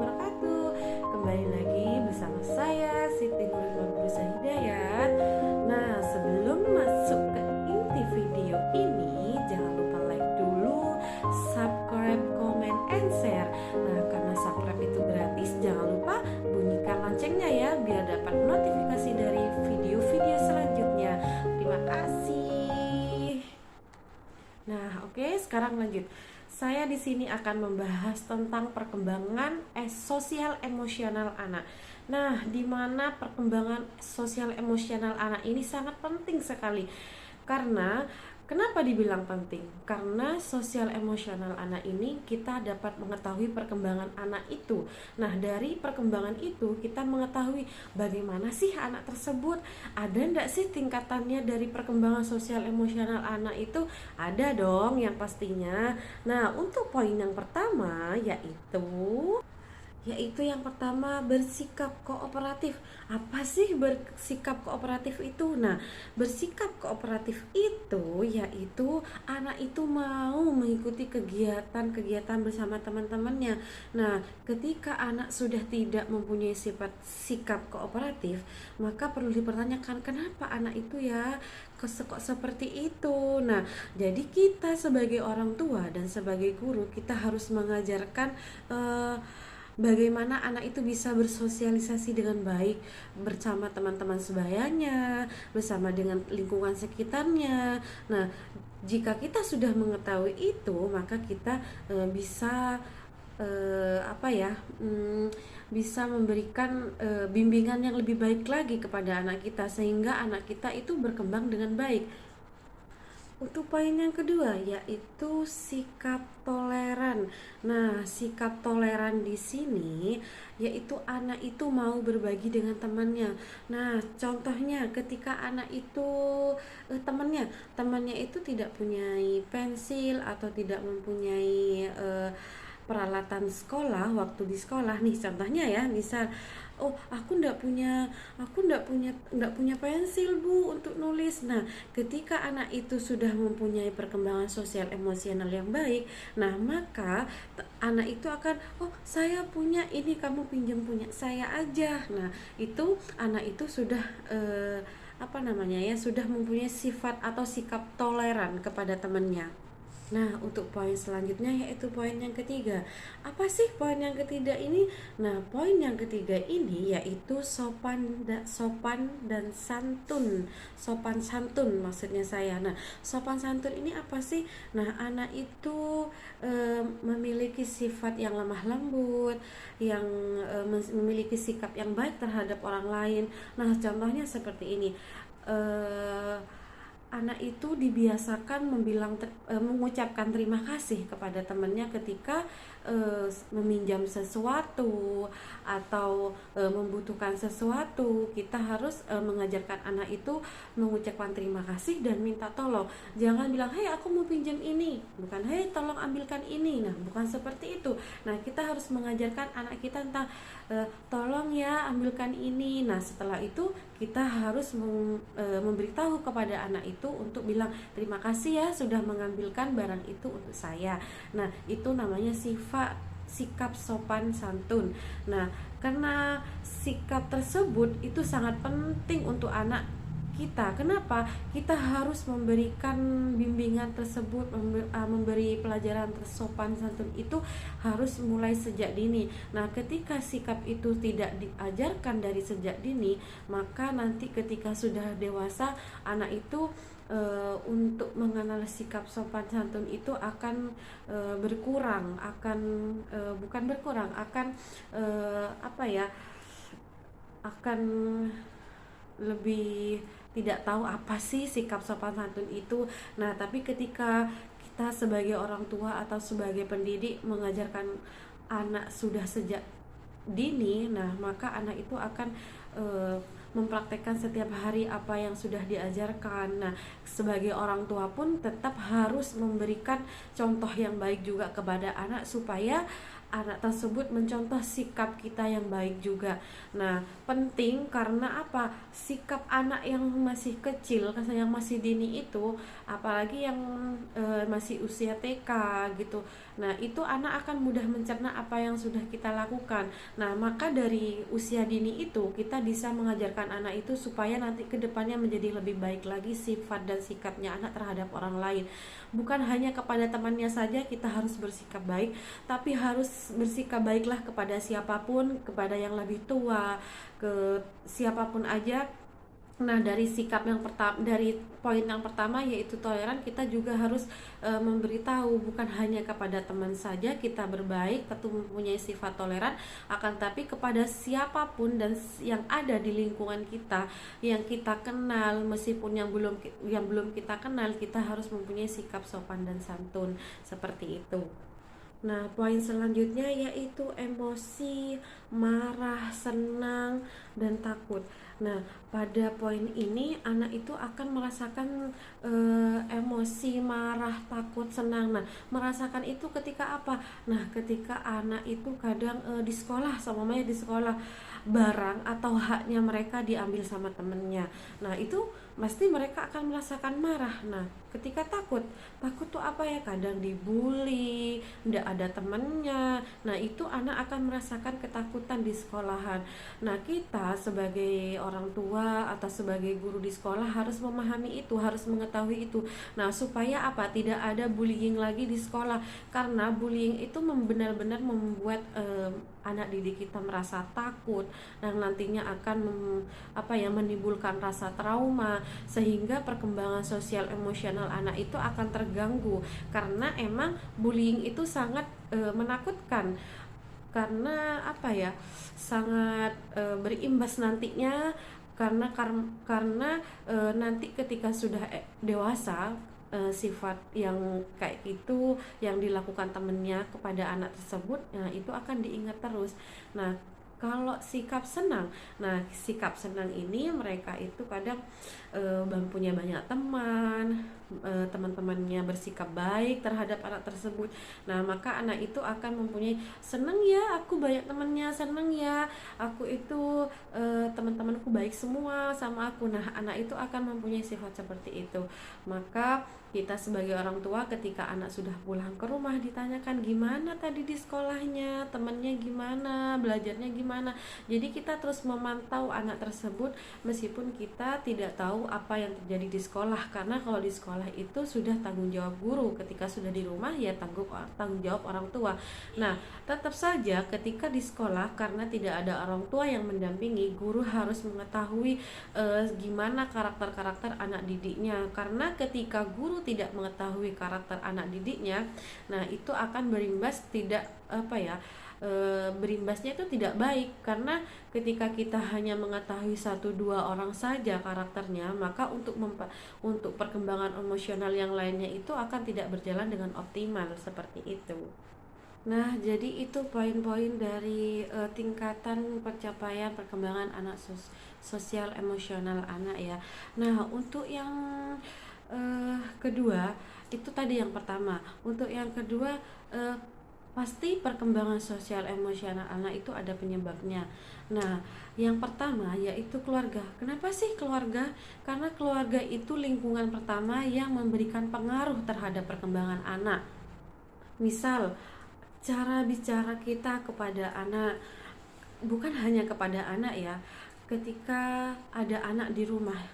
wabarakatuh. Kembali lagi bersama saya Siti Nurul Hidayat. Nah, sebelum masuk ke inti video ini, jangan lupa like dulu, subscribe, comment, and share. Nah, karena subscribe itu gratis, jangan lupa bunyikan loncengnya ya, biar dapat notifikasi dari video-video selanjutnya. Terima kasih. Nah, oke, sekarang lanjut. Saya di sini akan membahas tentang perkembangan sosial emosional anak. Nah, di mana perkembangan sosial emosional anak ini sangat penting sekali. Karena kenapa dibilang penting? Karena sosial emosional anak ini kita dapat mengetahui perkembangan anak itu. Nah, dari perkembangan itu kita mengetahui bagaimana sih anak tersebut. Ada enggak sih tingkatannya dari perkembangan sosial emosional anak itu? Ada dong yang pastinya. Nah, untuk poin yang pertama yaitu yang pertama, bersikap kooperatif. Apa sih bersikap kooperatif itu? Nah, bersikap kooperatif itu yaitu anak itu mau mengikuti kegiatan-kegiatan bersama teman-temannya. Nah, ketika anak sudah tidak mempunyai sikap kooperatif, maka perlu dipertanyakan kenapa anak itu ya kok seperti itu. Nah, jadi kita sebagai orang tua dan sebagai guru, kita harus mengajarkan bagaimana anak itu bisa bersosialisasi dengan baik bersama teman-teman sebayanya, bersama dengan lingkungan sekitarnya. Nah, jika kita sudah mengetahui itu, maka kita bisa bisa memberikan bimbingan yang lebih baik lagi kepada anak kita, sehingga anak kita itu berkembang dengan baik. Untuk poin yang kedua yaitu sikap toleran. Nah, sikap toleran di sini yaitu anak itu mau berbagi dengan temannya. Nah, contohnya ketika anak itu temannya itu tidak punya pensil atau tidak mempunyai peralatan sekolah waktu di sekolah nih, contohnya ya, misal aku ndak punya pensil Bu untuk nulis. Nah, ketika anak itu sudah mempunyai perkembangan sosial emosional yang baik, nah maka anak itu akan saya punya ini, kamu pinjam punya saya aja. Nah, itu anak itu sudah sudah mempunyai sifat atau sikap toleran kepada temannya. Nah, untuk poin selanjutnya yaitu poin yang ketiga. Apa sih poin yang ketiga ini? Nah, poin yang ketiga ini yaitu sopan dan santun. Sopan santun maksudnya saya. Nah, sopan santun ini apa sih? Nah, anak itu memiliki sifat yang lemah lembut, yang memiliki sikap yang baik terhadap orang lain. Nah, contohnya seperti ini. Anak itu dibiasakan mengucapkan terima kasih kepada temannya ketika meminjam sesuatu atau membutuhkan sesuatu. Kita harus mengajarkan anak itu mengucapkan terima kasih dan minta tolong. Jangan bilang, "Hei, aku mau pinjam ini." Bukan, "Hei, tolong ambilkan ini." Nah, bukan seperti itu. Nah, kita harus mengajarkan anak kita tentang tolong ya, ambilkan ini. Nah, setelah itu kita harus memberitahu kepada anak itu untuk bilang terima kasih ya sudah mengambilkan barang itu untuk saya. Nah, itu namanya sikap sopan santun. Nah, karena sikap tersebut itu sangat penting untuk anak kita. Kenapa? Kita harus memberikan bimbingan tersebut, memberi pelajaran sopan santun itu harus mulai sejak dini. Nah, ketika sikap itu tidak diajarkan dari sejak dini, maka nanti ketika sudah dewasa, anak itu untuk mengenal sikap sopan santun itu akan berkurang, akan lebih tidak tahu apa sih sikap sopan santun itu. Nah, tapi ketika kita sebagai orang tua atau sebagai pendidik mengajarkan anak sudah sejak dini, nah maka anak itu akan mempraktekkan setiap hari apa yang sudah diajarkan. Nah, sebagai orang tua pun tetap harus memberikan contoh yang baik juga kepada anak supaya anak tersebut mencontoh sikap kita yang baik juga. Nah, penting karena apa? Sikap anak yang masih kecil, yang masih dini itu, apalagi yang masih usia TK gitu. Nah, itu anak akan mudah mencerna apa yang sudah kita lakukan. Nah, maka dari usia dini itu kita bisa mengajarkan anak itu supaya nanti ke depannya menjadi lebih baik lagi sifat dan sikapnya anak terhadap orang lain. Bukan hanya kepada temannya saja kita harus bersikap baik, tapi harus bersikap baiklah kepada siapapun, kepada yang lebih tua, ke siapapun aja. Nah, dari sikap yang pertama, dari poin yang pertama yaitu toleran, kita juga harus memberitahu bukan hanya kepada teman saja kita berbaik atau mempunyai sifat toleran, akan tapi kepada siapapun dan yang ada di lingkungan kita yang kita kenal, meskipun yang belum kita kenal, kita harus mempunyai sikap sopan dan santun seperti itu. Nah, poin selanjutnya yaitu emosi, marah, senang, dan takut. Nah, pada poin ini anak itu akan merasakan emosi, marah, takut, senang. Nah, merasakan itu ketika apa? Nah, ketika anak itu kadang di sekolah, sama di sekolah, barang atau haknya mereka diambil sama temennya. Nah, itu pasti mereka akan merasakan marah. Nah, ketika takut tuh apa ya? Kadang dibully, tidak ada temannya. Nah, itu anak akan merasakan ketakutan di sekolahan. Nah, kita sebagai orang tua atau sebagai guru di sekolah harus memahami itu, harus mengetahui itu. Nah, supaya apa? Tidak ada bullying lagi di sekolah, karena bullying itu benar-benar membuat anak didik kita merasa takut dan nantinya akan menimbulkan rasa trauma, sehingga perkembangan sosial emosional anak itu akan terganggu, karena emang bullying itu sangat menakutkan, karena sangat berimbas nantinya, karena nanti ketika sudah dewasa, sifat yang kayak itu yang dilakukan temennya kepada anak tersebut, nah itu akan diingat terus. Nah, kalau sikap senang ini mereka itu kadang punya banyak teman, teman-temannya bersikap baik terhadap anak tersebut. Nah, maka anak itu akan mempunyai senang ya, aku banyak temannya, senang ya, aku itu teman-temanku baik semua sama aku. Nah, anak itu akan mempunyai sifat seperti itu. Maka kita sebagai orang tua ketika anak sudah pulang ke rumah ditanyakan gimana tadi di sekolahnya, temannya gimana, belajarnya gimana. Jadi kita terus memantau anak tersebut meskipun kita tidak tahu apa yang terjadi di sekolah, karena kalau di sekolah itu sudah tanggung jawab guru, ketika sudah di rumah ya tanggung jawab orang tua. Nah, tetap saja ketika di sekolah karena tidak ada orang tua yang mendampingi, guru harus mengetahui gimana karakter-karakter anak didiknya, karena ketika guru tidak mengetahui karakter anak didiknya, nah itu akan berimbasnya itu tidak baik, karena ketika kita hanya mengetahui 1-2 orang saja karakternya, maka untuk perkembangan emosional yang lainnya itu akan tidak berjalan dengan optimal seperti itu. Nah, jadi itu poin-poin dari tingkatan pencapaian perkembangan anak sosial emosional anak ya. Nah, untuk yang kedua, itu tadi yang pertama. Untuk yang kedua, pasti perkembangan sosial emosional anak itu ada penyebabnya. Nah, yang pertama yaitu keluarga. Kenapa sih keluarga? Karena keluarga itu lingkungan pertama yang memberikan pengaruh terhadap perkembangan anak. Misal, cara bicara kita kepada anak, bukan hanya kepada anak ya, ketika ada anak di rumah.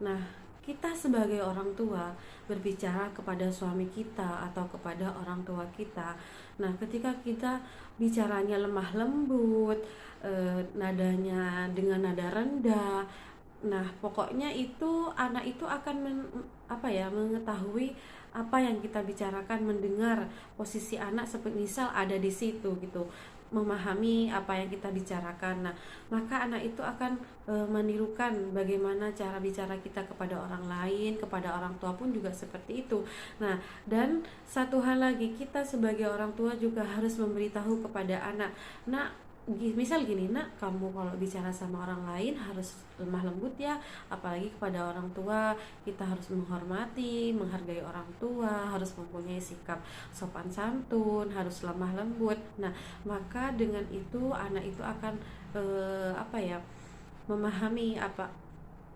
Nah, kita sebagai orang tua berbicara kepada suami kita atau kepada orang tua kita. Nah, ketika kita bicaranya lemah lembut, nadanya dengan nada rendah, nah pokoknya itu anak itu akan mengetahui apa yang kita bicarakan, mendengar posisi anak seperti misal ada di situ gitu, memahami apa yang kita bicarakan. Nah, maka anak itu akan menirukan bagaimana cara bicara kita kepada orang lain, kepada orang tua pun juga seperti itu. Nah, dan satu hal lagi, kita sebagai orang tua juga harus memberitahu kepada anak, nah misal gini, nak, kamu kalau bicara sama orang lain harus lemah lembut ya, apalagi kepada orang tua. Kita harus menghormati, menghargai orang tua, harus mempunyai sikap sopan santun, harus lemah lembut. Nah, maka dengan itu anak itu akan apa ya, memahami apa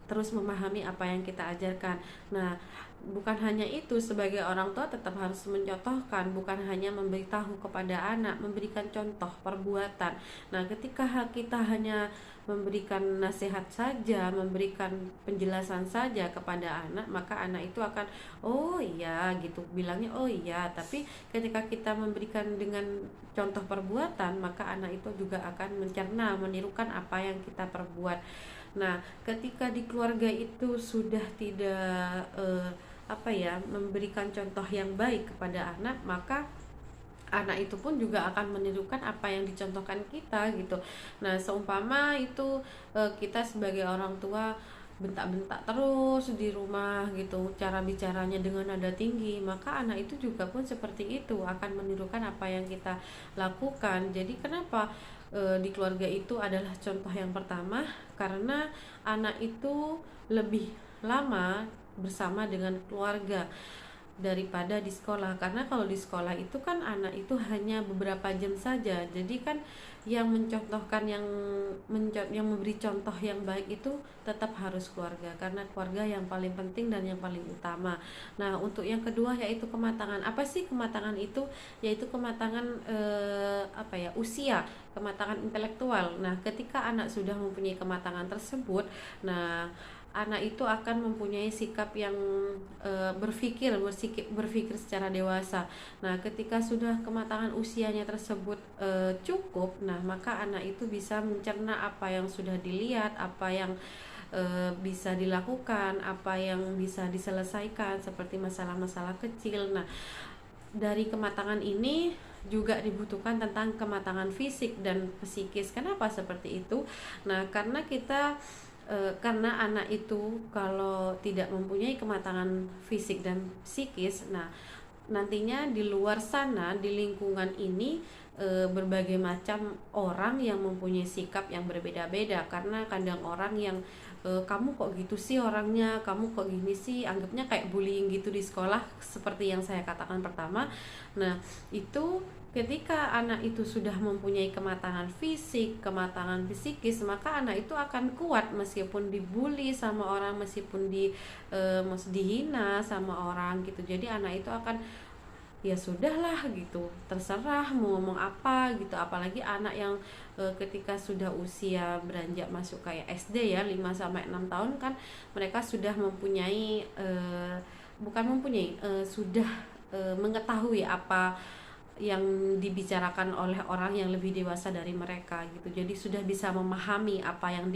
terus memahami apa yang kita ajarkan. Nah, bukan hanya itu, sebagai orang tua tetap harus mencontohkan, bukan hanya memberitahu kepada anak, memberikan contoh perbuatan. Nah, ketika kita hanya memberikan nasihat saja, memberikan penjelasan saja kepada anak, maka anak itu akan oh iya gitu, bilangnya oh iya. Tapi ketika kita memberikan dengan contoh perbuatan, maka anak itu juga akan mencerna, menirukan apa yang kita perbuat. Nah, ketika di keluarga itu sudah tidak apa ya, memberikan contoh yang baik kepada anak, maka anak itu pun juga akan menirukan apa yang dicontohkan kita gitu. Nah, seumpama itu kita sebagai orang tua bentak-bentak terus di rumah gitu, cara bicaranya dengan nada tinggi, maka anak itu juga pun seperti itu, akan menirukan apa yang kita lakukan. Jadi kenapa di keluarga itu adalah contoh yang pertama? Karena anak itu lebih lama bersama dengan keluarga daripada di sekolah. Karena kalau di sekolah itu kan anak itu hanya beberapa jam saja, jadi kan yang mencontohkan, yang memberi contoh yang baik itu tetap harus keluarga, karena keluarga yang paling penting dan yang paling utama. Nah, untuk yang kedua yaitu kematangan. Apa sih kematangan itu? Yaitu kematangan apa ya, usia, kematangan intelektual. Nah, ketika anak sudah mempunyai kematangan tersebut, nah anak itu akan mempunyai sikap yang berpikir secara dewasa. Nah, ketika sudah kematangan usianya tersebut cukup, nah maka anak itu bisa mencerna apa yang sudah dilihat, apa yang bisa dilakukan, apa yang bisa diselesaikan seperti masalah-masalah kecil. Nah, dari kematangan ini juga dibutuhkan tentang kematangan fisik dan psikis. Kenapa seperti itu? Nah, karena anak itu kalau tidak mempunyai kematangan fisik dan psikis, nah nantinya di luar sana, di lingkungan ini berbagai macam orang yang mempunyai sikap yang berbeda-beda. Karena kadang orang yang kamu kok gitu sih orangnya, kamu kok gini sih, anggapnya kayak bullying gitu di sekolah, seperti yang saya katakan pertama. Nah, itu ketika anak itu sudah mempunyai kematangan fisik, kematangan psikis, maka anak itu akan kuat meskipun dibully sama orang, meskipun dihina sama orang gitu. Jadi anak itu akan ya sudahlah gitu, terserah mau ngomong apa gitu. Apalagi anak yang ketika sudah usia beranjak masuk kayak SD ya, 5 sampai 6 tahun kan mereka sudah mempunyai bukan mempunyai sudah mengetahui apa yang dibicarakan oleh orang yang lebih dewasa dari mereka gitu. Jadi sudah bisa memahami apa yang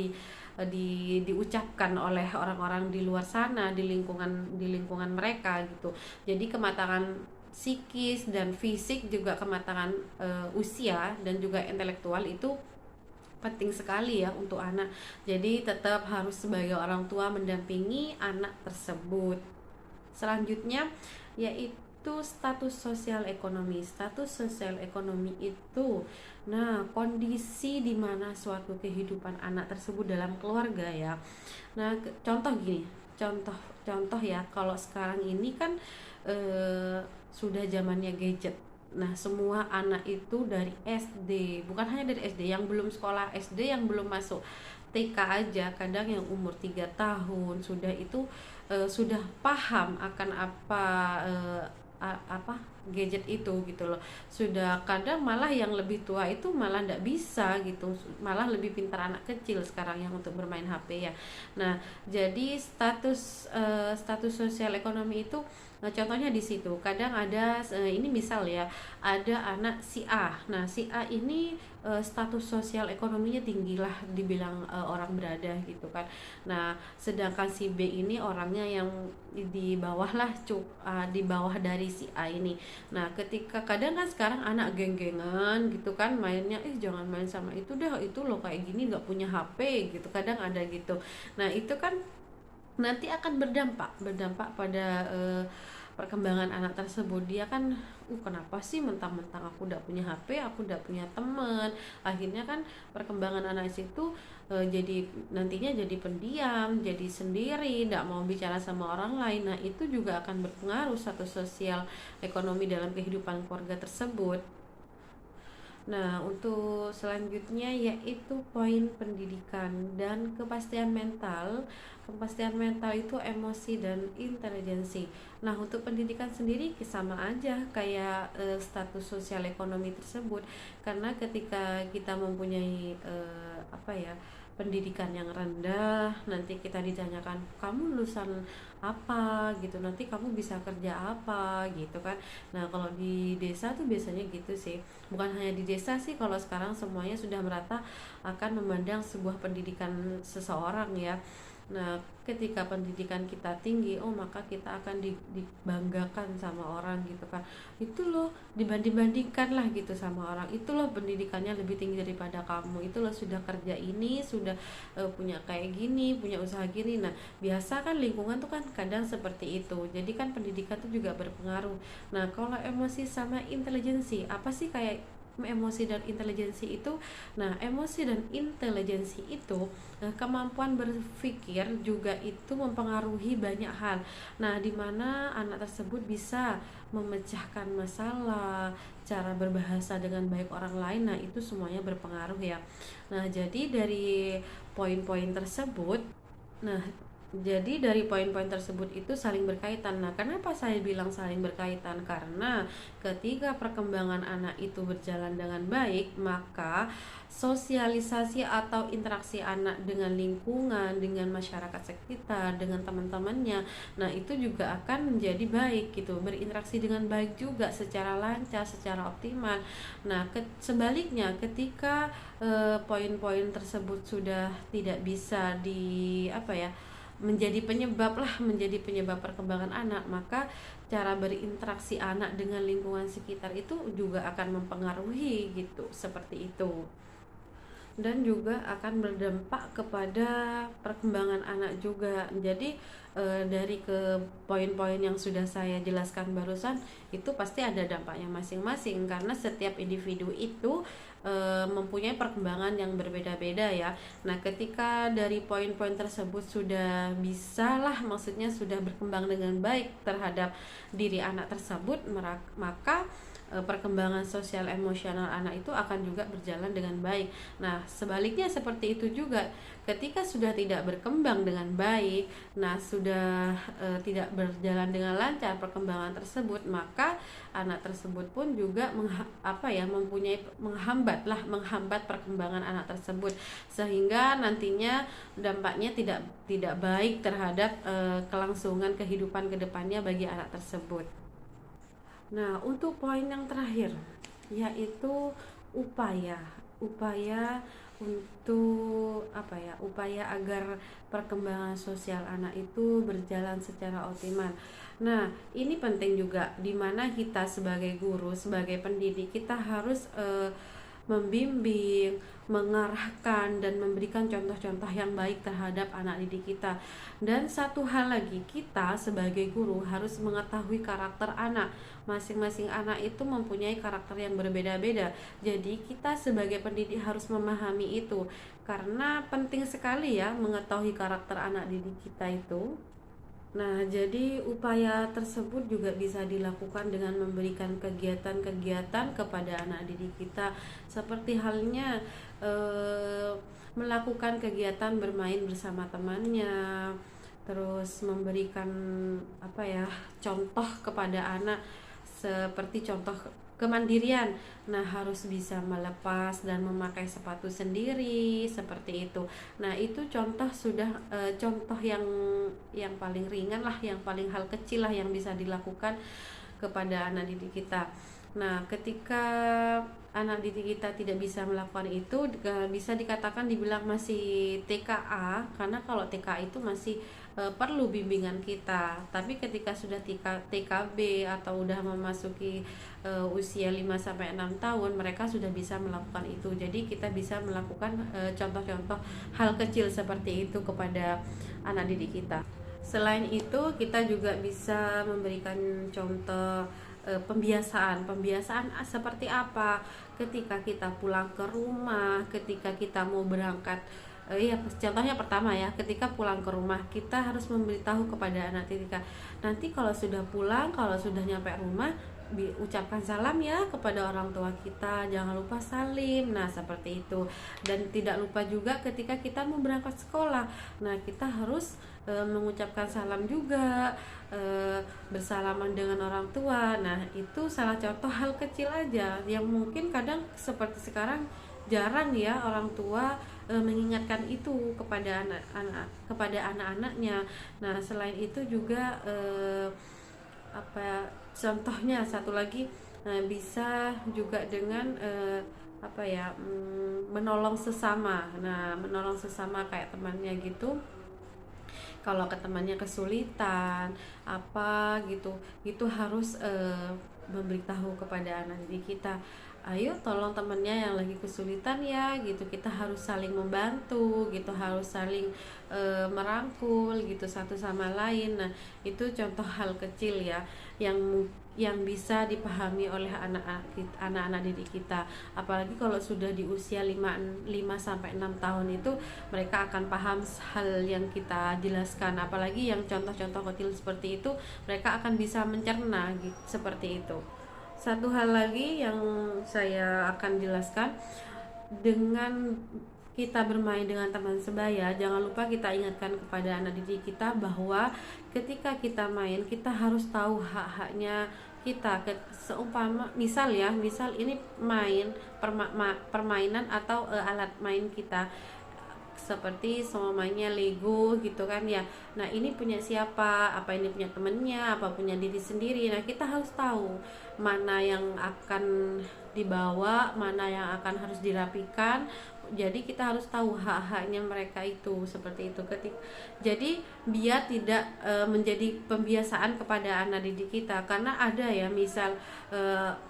diucapkan oleh orang-orang di luar sana, di lingkungan mereka gitu. Jadi kematangan psikis dan fisik, juga kematangan usia dan juga intelektual itu penting sekali ya untuk anak. Jadi tetap harus sebagai orang tua mendampingi anak tersebut. Selanjutnya yaitu status sosial ekonomi. Status sosial ekonomi itu, nah, kondisi di mana suatu kehidupan anak tersebut dalam keluarga ya. Nah, contoh gini, contoh ya, kalau sekarang ini kan sudah zamannya gadget. Nah, semua anak itu dari SD, bukan hanya dari SD, yang belum sekolah SD, yang belum masuk TK aja, kadang yang umur 3 tahun sudah itu sudah paham akan apa gadget itu gitu loh. Sudah kadang malah yang lebih tua itu malah ndak bisa gitu, malah lebih pintar anak kecil sekarang yang untuk bermain HP ya. Nah, jadi status sosial ekonomi itu contohnya di situ. Kadang ada ini misal ya, ada anak si A. Nah, si A ini status sosial ekonominya tinggi lah, dibilang orang berada gitu kan. Nah, sedangkan si B ini orangnya yang di bawah lah, di bawah dari si A ini. Nah, ketika kadang kan sekarang anak geng-gengan gitu kan, mainnya jangan main sama itu dah, itu loh kayak gini nggak punya HP gitu, kadang ada gitu. Nah, itu kan nanti akan berdampak pada perkembangan anak tersebut. Dia kan kenapa sih mentang-mentang aku udah punya HP, aku udah punya teman. Akhirnya kan perkembangan anak itu jadi nantinya jadi pendiam, jadi sendiri, tidak mau bicara sama orang lain. Nah itu juga akan berpengaruh satu sosial ekonomi dalam kehidupan keluarga tersebut. Nah, untuk selanjutnya yaitu poin pendidikan dan kepastian mental. Kepastian mental itu emosi dan intelijensi. Nah, untuk pendidikan sendiri sama aja kayak status sosial ekonomi tersebut. Karena ketika kita mempunyai pendidikan yang rendah, nanti kita ditanyakan kamu lulusan apa gitu, nanti kamu bisa kerja apa gitu kan. Nah kalau di desa tuh biasanya gitu sih, bukan hanya di desa sih, kalau sekarang semuanya sudah merata akan memandang sebuah pendidikan seseorang ya. Nah, ketika pendidikan kita tinggi, maka kita akan dibanggakan sama orang gitu kan. Itu loh, dibanding-bandingkan lah gitu sama orang. Itu loh pendidikannya lebih tinggi daripada kamu. Itu loh sudah kerja ini, sudah punya kayak gini, punya usaha gini. Nah, biasa kan lingkungan tuh kan kadang seperti itu. Jadi kan pendidikan tuh juga berpengaruh. Nah, kalau emosi sama intelijensi, apa sih kayak emosi dan intelijensi itu? Nah, emosi dan intelijensi itu kemampuan berpikir juga itu mempengaruhi banyak hal. Nah, di mana anak tersebut bisa memecahkan masalah, cara berbahasa dengan baik orang lain. Nah, itu semuanya berpengaruh ya. Nah, jadi dari poin-poin tersebut, nah jadi dari poin-poin tersebut itu saling berkaitan. Nah, kenapa saya bilang saling berkaitan? Karena ketika perkembangan anak itu berjalan dengan baik, maka sosialisasi atau interaksi anak dengan lingkungan, dengan masyarakat sekitar, dengan teman-temannya, nah itu juga akan menjadi baik gitu, berinteraksi dengan baik juga secara lancar, secara optimal. Nah, sebaliknya ketika poin-poin tersebut sudah tidak bisa menjadi penyebab perkembangan anak, maka cara berinteraksi anak dengan lingkungan sekitar itu juga akan mempengaruhi gitu, seperti itu. Dan juga akan berdampak kepada perkembangan anak juga. Jadi dari ke poin-poin yang sudah saya jelaskan barusan itu pasti ada dampaknya masing-masing, karena setiap individu itu mempunyai perkembangan yang berbeda-beda ya. Nah, ketika dari poin-poin tersebut sudah maksudnya sudah berkembang dengan baik terhadap diri anak tersebut, maka perkembangan sosial emosional anak itu akan juga berjalan dengan baik. Nah, sebaliknya seperti itu juga, ketika sudah tidak berkembang dengan baik, nah sudah tidak berjalan dengan lancar perkembangan tersebut, maka anak tersebut pun juga menghambat perkembangan anak tersebut, sehingga nantinya dampaknya tidak baik terhadap kelangsungan kehidupan kedepannya bagi anak tersebut. Nah, untuk poin yang terakhir yaitu upaya untuk upaya agar perkembangan sosial anak itu berjalan secara optimal. Nah, ini penting juga, di mana kita sebagai guru, sebagai pendidik, kita harus membimbing, mengarahkan, dan memberikan contoh-contoh yang baik terhadap anak didik kita. Dan satu hal lagi, kita sebagai guru harus mengetahui karakter anak. Masing-masing anak itu mempunyai karakter yang berbeda-beda. Jadi kita sebagai pendidik harus memahami itu, karena penting sekali ya mengetahui karakter anak didik kita itu. Nah, jadi upaya tersebut juga bisa dilakukan dengan memberikan kegiatan-kegiatan kepada anak didik kita, seperti halnya melakukan kegiatan bermain bersama temannya, terus memberikan contoh kepada anak, seperti contoh kemandirian. Nah, harus bisa melepas dan memakai sepatu sendiri, seperti itu. Nah, itu contoh yang paling ringan lah, yang paling hal kecil lah yang bisa dilakukan kepada anak didik kita. Nah, ketika anak didik kita tidak bisa melakukan itu, bisa dikatakan dibilang masih TKA, karena kalau TKA itu masih perlu bimbingan kita. Tapi ketika sudah TKB atau udah memasuki usia 5-6 tahun, mereka sudah bisa melakukan itu. Jadi kita bisa melakukan contoh-contoh hal kecil seperti itu kepada anak didik kita. Selain itu, kita juga bisa memberikan contoh pembiasaan seperti apa ketika kita pulang ke rumah, ketika kita mau berangkat. Iya, contohnya pertama ya, ketika pulang ke rumah kita harus memberitahu kepada anak kita, nanti kalau sudah pulang, kalau sudah nyampe rumah, ucapkan salam ya kepada orang tua kita, jangan lupa salim. Nah, seperti itu. Dan tidak lupa juga ketika kita mau berangkat sekolah, nah kita harus mengucapkan salam juga, bersalaman dengan orang tua. Nah, itu salah contoh hal kecil aja yang mungkin kadang seperti sekarang jarang ya orang tua mengingatkan itu kepada anak-anaknya. Nah, selain itu juga contohnya satu lagi, bisa juga dengan menolong sesama. Nah, menolong sesama kayak temannya gitu, kalau ke temannya kesulitan apa gitu, itu harus memberitahu kepada anak didik kita, ayo tolong temennya yang lagi kesulitan ya gitu. Kita harus saling membantu gitu, harus saling merangkul gitu satu sama lain. Nah, itu contoh hal kecil ya yang bisa dipahami oleh anak-anak didik kita. Apalagi kalau sudah di usia 5 sampai 6 tahun itu mereka akan paham hal yang kita jelaskan. Apalagi yang contoh-contoh kecil seperti itu, mereka akan bisa mencerna gitu, seperti itu. Satu hal lagi yang saya akan jelaskan, dengan kita bermain dengan teman sebaya, jangan lupa kita ingatkan kepada anak didik kita bahwa ketika kita main, kita harus tahu hak-haknya kita. Seumpama misal ini permainan atau alat main kita, seperti semuanya Lego gitu kan ya. Nah, ini punya siapa, apa ini punya temennya, apa punya diri sendiri. Nah, kita harus tahu mana yang akan dibawa, mana yang akan harus dirapikan. Jadi kita harus tahu hak-haknya mereka itu, seperti itu. Jadi biar tidak menjadi pembiasaan kepada anak didik kita. Karena ada ya, misal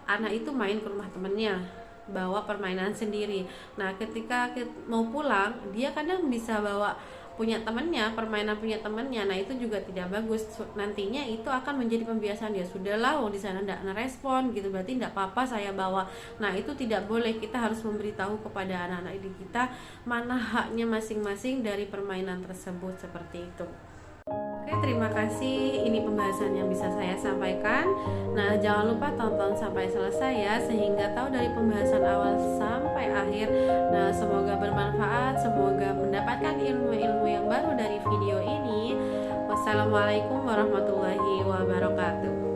anak itu main ke rumah temennya, bawa permainan sendiri. Nah, ketika mau pulang, dia kadang bisa bawa permainan punya temannya. Nah, itu juga tidak bagus. Nantinya itu akan menjadi pembiasaan, ya sudahlah, di sana tidak ngerespon gitu, berarti tidak apa-apa saya bawa. Nah, itu tidak boleh. Kita harus memberitahu kepada anak-anak didik kita mana haknya masing-masing dari permainan tersebut, seperti itu. Oke, terima kasih. Ini pembahasan yang bisa saya sampaikan. Nah, jangan lupa tonton sampai selesai ya, sehingga tahu dari pembahasan awal sampai akhir. Nah, semoga bermanfaat, semoga mendapatkan ilmu-ilmu yang baru dari video ini. Wassalamualaikum warahmatullahi wabarakatuh.